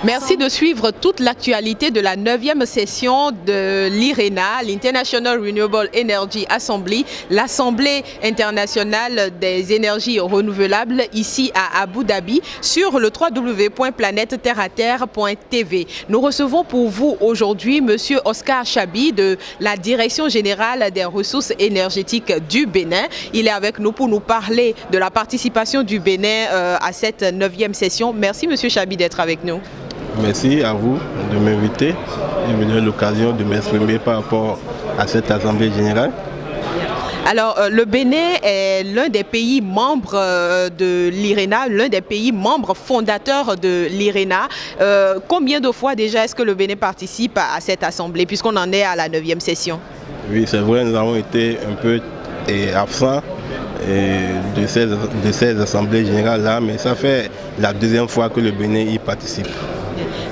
Merci de suivre toute l'actualité de la 9e session de l'IRENA, l'International Renewable Energy Assembly, l'Assemblée internationale des énergies renouvelables ici à Abu Dhabi sur le www.planète-terre-à-terre.tv. Nous recevons pour vous aujourd'hui Monsieur Oscar Chabi de la Direction générale des ressources énergétiques du Bénin. Il est avec nous pour nous parler de la participation du Bénin à cette 9e session. Merci Monsieur Chabi d'être avec nous. Merci à vous de m'inviter et me donner l'occasion de m'exprimer par rapport à cette Assemblée générale. Alors, le Bénin est l'un des pays membres de l'IRENA, l'un des pays membres fondateurs de l'IRENA. Combien de fois déjà est-ce que le Bénin participe à cette Assemblée, puisqu'on en est à la 9e session? Oui, c'est vrai, nous avons été un peu absents de ces assemblées générales-là, mais ça fait la deuxième fois que le Bénin y participe.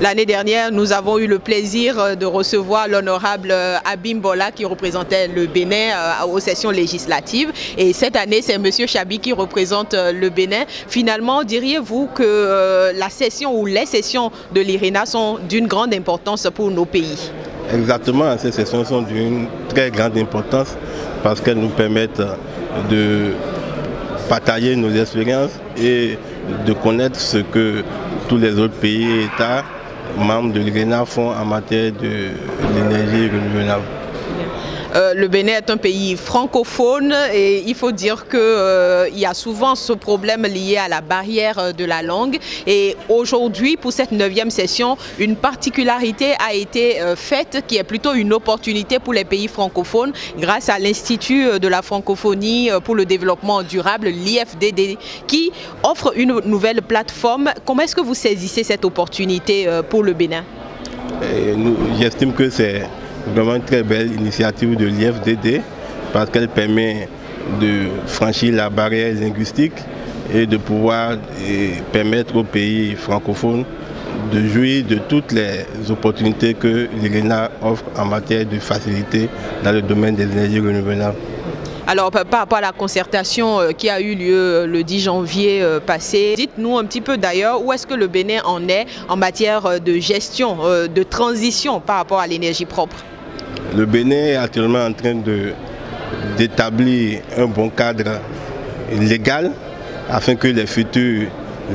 L'année dernière, nous avons eu le plaisir de recevoir l'honorable Abim Bola qui représentait le Bénin aux sessions législatives. Et cette année, c'est M. Chabi qui représente le Bénin. Finalement, diriez-vous que la session ou les sessions de l'IRENA sont d'une grande importance pour nos pays? Exactement, ces sessions sont d'une très grande importance parce qu'elles nous permettent de partager nos expériences et de connaître ce que tous les autres pays et États membres de l'IRENA font en matière de l'énergie renouvelable. Le Bénin est un pays francophone et il faut dire qu'il y a souvent ce problème lié à la barrière de la langue. Et aujourd'hui, pour cette 9e session, une particularité a été faite qui est plutôt une opportunité pour les pays francophones grâce à l'Institut de la francophonie pour le développement durable, l'IFDD, qui offre une nouvelle plateforme. Comment est-ce que vous saisissez cette opportunité pour le Bénin? J'estime que c'est vraiment une très belle initiative de l'IFDD parce qu'elle permet de franchir la barrière linguistique et de pouvoir permettre aux pays francophones de jouir de toutes les opportunités que l'IRENA offre en matière de facilité dans le domaine des énergies renouvelables. Alors, par rapport à la concertation qui a eu lieu le 10 janvier passé, dites-nous un petit peu d'ailleurs où est-ce que le Bénin en est en matière de gestion, de transition par rapport à l'énergie propre. Le Bénin est actuellement en train d'établir un bon cadre légal afin que les futurs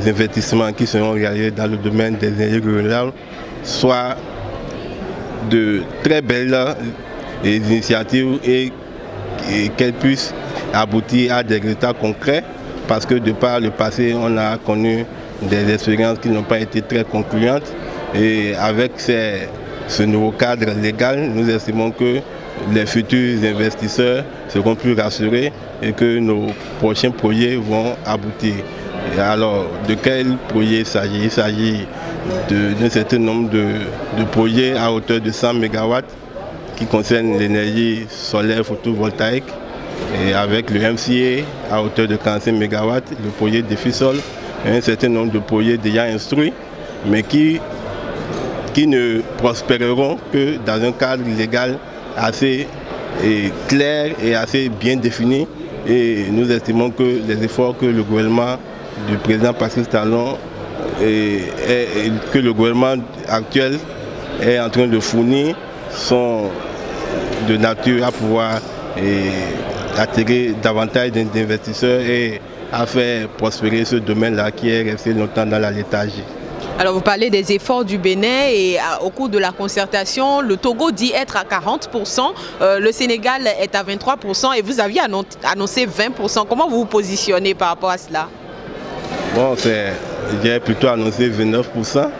investissements qui seront réalisés dans le domaine des énergies renouvelables soient de très belles initiatives et qu'elles puissent aboutir à des résultats concrets parce que de par le passé, on a connu des expériences qui n'ont pas été très concluantes et avec ce nouveau cadre légal, nous estimons que les futurs investisseurs seront plus rassurés et que nos prochains projets vont aboutir. Et alors, de quel projet il s'agit? Il s'agit d'un certain nombre de projets à hauteur de 100 MW qui concernent l'énergie solaire photovoltaïque et avec le MCA à hauteur de 45 MW, le projet Défisol et un certain nombre de projets déjà instruits, mais qui ne prospéreront que dans un cadre légal assez clair et assez bien défini. Et nous estimons que les efforts que le gouvernement du président Patrice Talon que le gouvernement actuel est en train de fournir sont de nature à pouvoir attirer davantage d'investisseurs et à faire prospérer ce domaine-là qui est resté longtemps dans la léthargie. Alors vous parlez des efforts du Bénin et au cours de la concertation, le Togo dit être à 40%, le Sénégal est à 23% et vous aviez annoncé 20%. Comment vous vous positionnez par rapport à cela? Bon, j'ai plutôt annoncé 29%,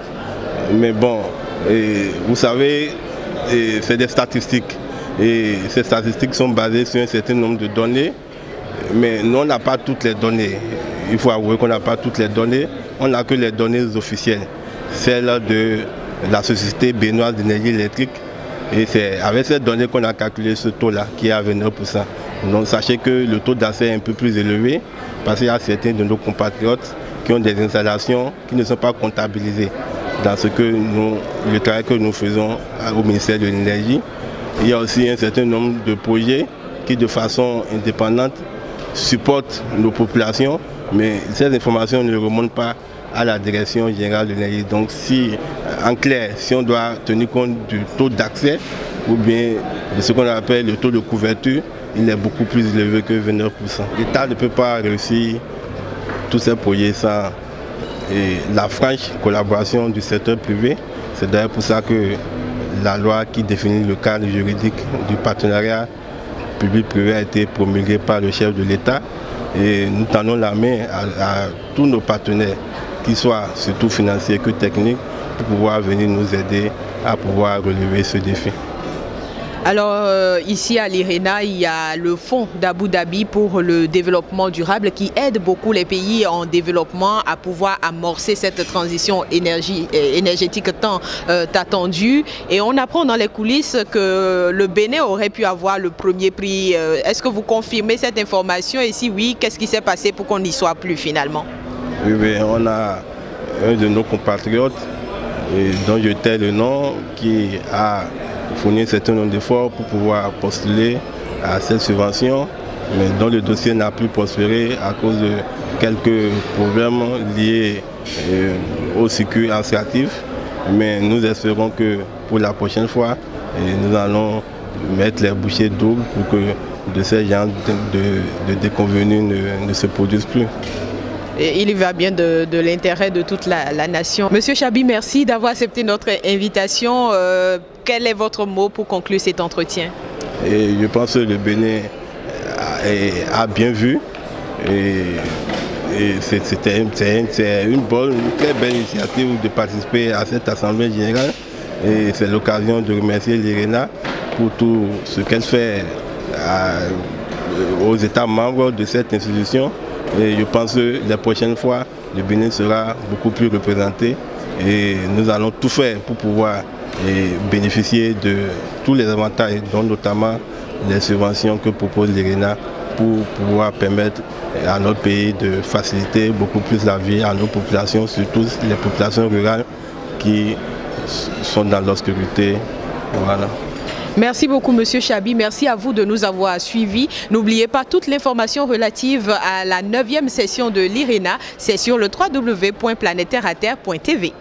mais bon, vous savez, c'est des statistiques et ces statistiques sont basées sur un certain nombre de données, mais nous on n'a pas toutes les données. Il faut avouer qu'on n'a pas toutes les données. On n'a que les données officielles, celles de la Société béninoise d'énergie électrique. Et c'est avec ces données qu'on a calculé ce taux-là, qui est à 29%. Donc sachez que le taux d'accès est un peu plus élevé, parce qu'il y a certains de nos compatriotes qui ont des installations qui ne sont pas comptabilisées dans le travail que nous faisons au ministère de l'Énergie. Il y a aussi un certain nombre de projets qui, de façon indépendante, supportent nos populations, mais ces informations ne remontent pas à la direction générale de l'énergie. Donc si, en clair, si on doit tenir compte du taux d'accès ou bien de ce qu'on appelle le taux de couverture, il est beaucoup plus élevé que 29%. L'État ne peut pas réussir tous ces projets sans la franche collaboration du secteur privé. C'est d'ailleurs pour ça que la loi qui définit le cadre juridique du partenariat public-privé a été promulguée par le chef de l'État. Et nous tendons la main à tous nos partenaires, qu'ils soient surtout financiers que techniques, pour pouvoir venir nous aider à pouvoir relever ce défi. Alors ici à l'IRENA, il y a le fonds d'Abu Dhabi pour le développement durable qui aide beaucoup les pays en développement à pouvoir amorcer cette transition énergétique tant attendue. Et on apprend dans les coulisses que le Bénin aurait pu avoir le premier prix. Est-ce que vous confirmez cette information? Et si oui, qu'est-ce qui s'est passé pour qu'on n'y soit plus finalement? Oui, mais on a un de nos compatriotes, dont je tais le nom, qui a fourni un certain nombre d'efforts pour pouvoir postuler à cette subvention, mais dont le dossier n'a plus prospéré à cause de quelques problèmes liés au circuit administratif. Mais nous espérons que pour la prochaine fois, nous allons mettre les bouchées doubles pour que de ces genres de déconvenus ne se produisent plus. Et il y va bien de l'intérêt de toute la nation. Monsieur Chabi, merci d'avoir accepté notre invitation. Quel est votre mot pour conclure cet entretien? Et je pense que le Bénin a bien vu. C'était une très belle initiative de participer à cette Assemblée générale. Et c'est l'occasion de remercier l'IRENA pour tout ce qu'elle fait aux États membres de cette institution. Et je pense que la prochaine fois, le Bénin sera beaucoup plus représenté et nous allons tout faire pour pouvoir bénéficier de tous les avantages, dont notamment les subventions que propose l'IRENA pour pouvoir permettre à notre pays de faciliter beaucoup plus la vie à nos populations, surtout les populations rurales qui sont dans l'obscurité. Voilà. Merci beaucoup Monsieur Chabi, merci à vous de nous avoir suivis. N'oubliez pas toute l'information relative à la 9e session de l'IRENA, c'est sur le www.planetaire-à-terre.tv.